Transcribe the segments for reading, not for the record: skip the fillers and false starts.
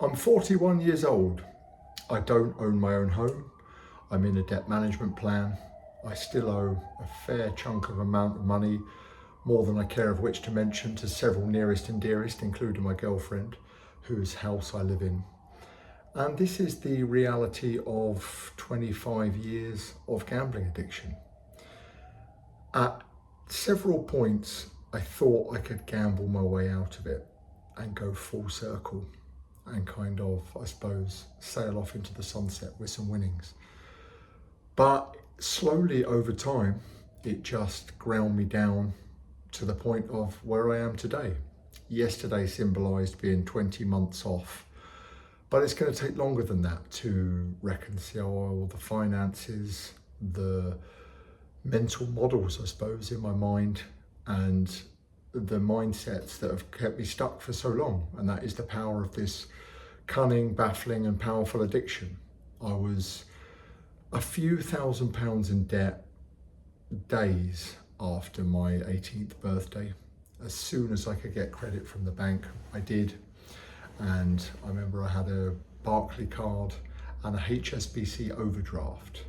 I'm 41 years old. I don't own my own home. I'm in a debt management plan. I still owe a fair chunk of amount of money, more than I care of which to mention, to several nearest and dearest, including my girlfriend, whose house I live in. And this is the reality of 25 years of gambling addiction. At several points, I thought I could gamble my way out of it and go full circle and kind of, I suppose, sail off into the sunset with some winnings. But slowly over time, it just ground me down to the point of where I am today. Yesterday symbolised being 20 months off, but it's going to take longer than that to reconcile all the finances, the mental models, I suppose, in my mind, and the mindsets that have kept me stuck for so long. And that is the power of this cunning, baffling and powerful addiction. I was a few £1,000s in debt days after my 18th birthday. As soon as I could get credit from the bank, I did. And I remember I had a Barclays card and a HSBC overdraft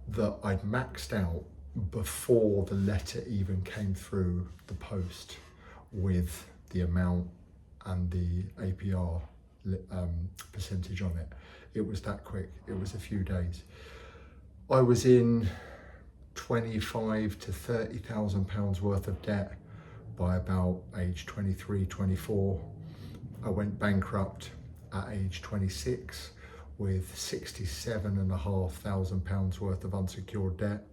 that I'd maxed out before the letter even came through the post with the amount and the APR percentage on it. It was that quick. It was a few days. I was in 25 to 30,000 pounds worth of debt by about age 23, 24. I went bankrupt at age 26 with 67,500 pounds worth of unsecured debt.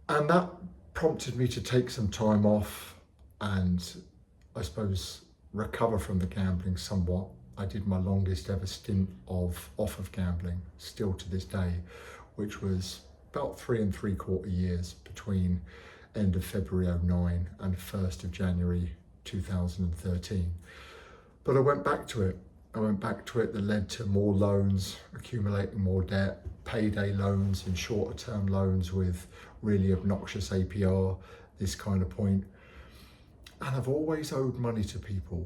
And that prompted me to take some time off and, I suppose, recover from the gambling somewhat. I did my longest ever stint off of gambling, still to this day, which was about 3 3/4 years between end of February 09 and 1st of January 2013. But I went back to it. That led to more loans, accumulating more debt, payday loans and shorter term loans with really obnoxious APR, this kind of point. And I've always owed money to people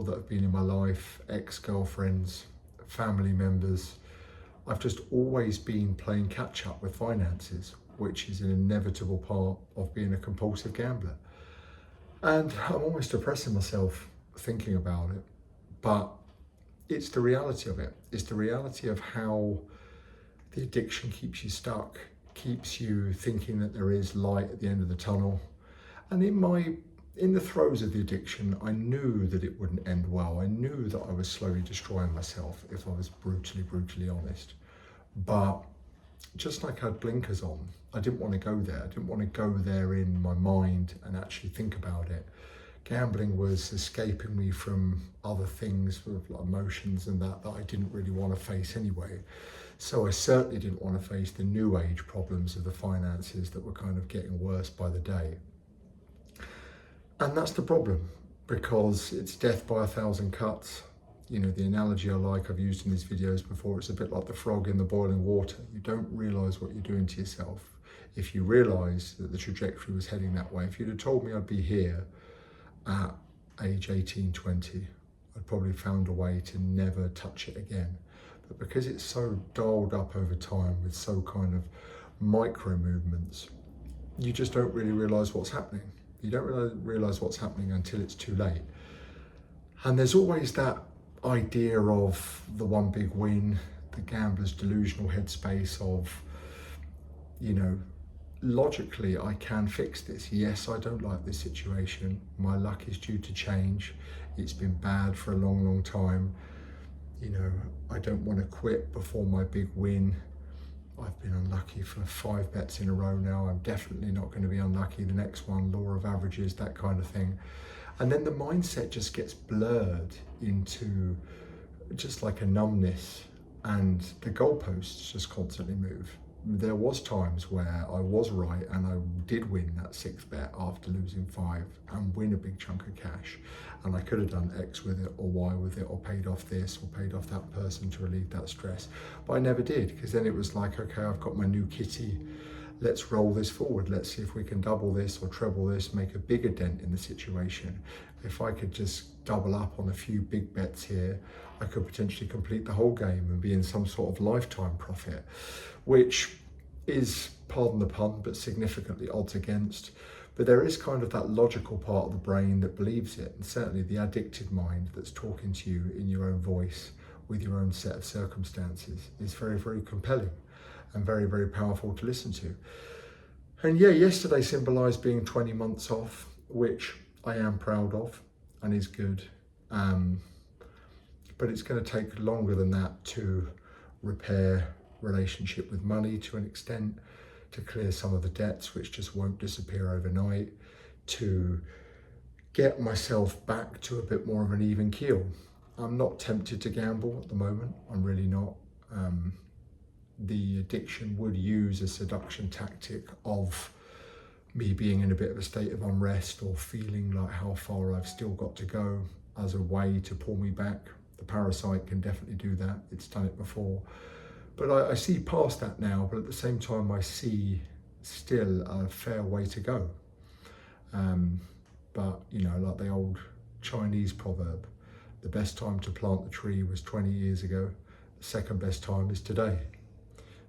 that have been in my life, ex-girlfriends, family members. I've just always been playing catch up with finances, which is an inevitable part of being a compulsive gambler. And I'm almost depressing myself thinking about it, but it's the reality of it. It's the reality of how the addiction keeps you stuck, keeps you thinking that there is light at the end of the tunnel. And in the throes of the addiction, I knew that it wouldn't end well. I knew that I was slowly destroying myself, if I was brutally honest. But just like I had blinkers on, I didn't want to go there. I didn't want to go there in my mind and actually think about it. Gambling was escaping me from other things, with like emotions and that I didn't really want to face anyway. So I certainly didn't want to face the new age problems of the finances that were kind of getting worse by the day. And that's the problem, because it's death by 1,000 cuts. You know, the analogy I like, I've used in these videos before, it's a bit like the frog in the boiling water. You don't realise what you're doing to yourself. If you realise that the trajectory was heading that way, if you'd have told me I'd be here at age 18, 20, I'd probably found a way to never touch it again. But because it's so dialed up over time with so kind of micro movements, you just don't really realise what's happening. You don't really realise what's happening until it's too late. And there's always that idea of the one big win, the gambler's delusional headspace of, you know, logically I can fix this. Yes, I don't like this situation. My luck is due to change. It's been bad for a long time. You know, I don't want to quit before my big win. I've been unlucky for 5 bets in a row now. I'm definitely not going to be unlucky the next one, law of averages, that kind of thing. And then the mindset just gets blurred into just like a numbness, and the goalposts just constantly move. There was times where I was right and I did win that 6th bet after losing 5 and win a big chunk of cash, and I could have done X with it or Y with it, or paid off this or paid off that person to relieve that stress, but I never did, because then it was like, okay, I've got my new kitty, let's roll this forward. Let's see if we can double this or treble this, make a bigger dent in the situation. If I could just double up on a few big bets here, I could potentially complete the whole game and be in some sort of lifetime profit, which is, pardon the pun, but significantly odds against. But there is kind of that logical part of the brain that believes it, and certainly the addicted mind that's talking to you in your own voice with your own set of circumstances is very, very compelling and very, very powerful to listen to. And yeah, yesterday symbolised being 20 months off, which I am proud of and is good. But it's going to take longer than that to repair relationship with money to an extent, to clear some of the debts which just won't disappear overnight, to get myself back to a bit more of an even keel. I'm not tempted to gamble at the moment, I'm really not. The addiction would use a seduction tactic of me being in a bit of a state of unrest or feeling like how far I've still got to go as a way to pull me back. The parasite can definitely do that, it's done it before. But I see past that now, but at the same time I see still a fair way to go. But you know, like the old Chinese proverb, the best time to plant the tree was 20 years ago, the second best time is today.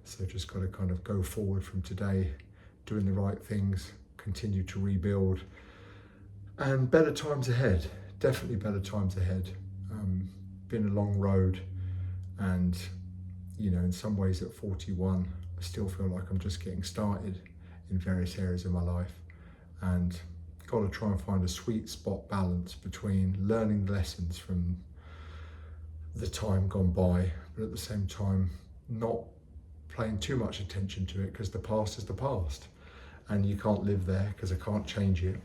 So just got to kind of go forward from today, doing the right things, continue to rebuild, and better times ahead, definitely better times ahead. Been a long road, and you know, in some ways at 41, I still feel like I'm just getting started in various areas of my life, and got to try and find a sweet spot balance between learning lessons from the time gone by, but at the same time not paying too much attention to it, because the past is the past and you can't live there because I can't change it.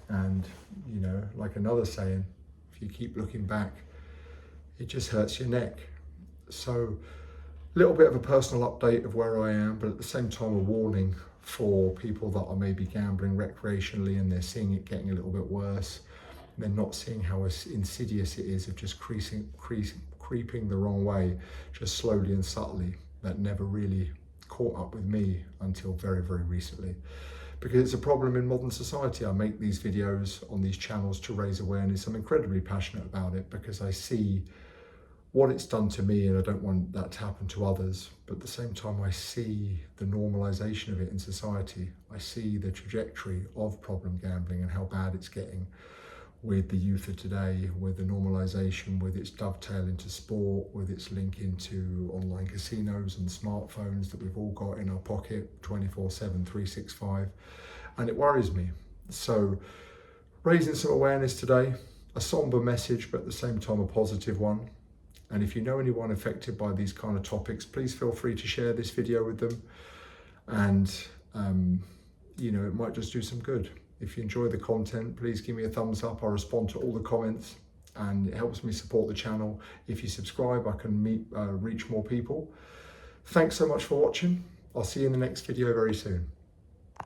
And you know, like another saying, if you keep looking back, it just hurts your neck. So a little bit of a personal update of where I am, but at the same time a warning for people that are maybe gambling recreationally and they're seeing it getting a little bit worse. They're not seeing how insidious it is of just creeping the wrong way, just slowly and subtly. That never really caught up with me until very, very recently. Because it's a problem in modern society. I make these videos on these channels to raise awareness. I'm incredibly passionate about it because I see what it's done to me and I don't want that to happen to others. But at the same time, I see the normalization of it in society. I see the trajectory of problem gambling and how bad it's getting with the youth of today, with the normalization, with its dovetail into sport, with its link into online casinos and smartphones that we've all got in our pocket 24/7, 365. And it worries me. So raising some awareness today, a somber message, but at the same time a positive one. And if you know anyone affected by these kind of topics, please feel free to share this video with them. And, you know, it might just do some good. If you enjoy the content, please give me a thumbs up. I respond to all the comments and it helps me support the channel. If you subscribe, I can reach more people. Thanks so much for watching. I'll see you in the next video very soon.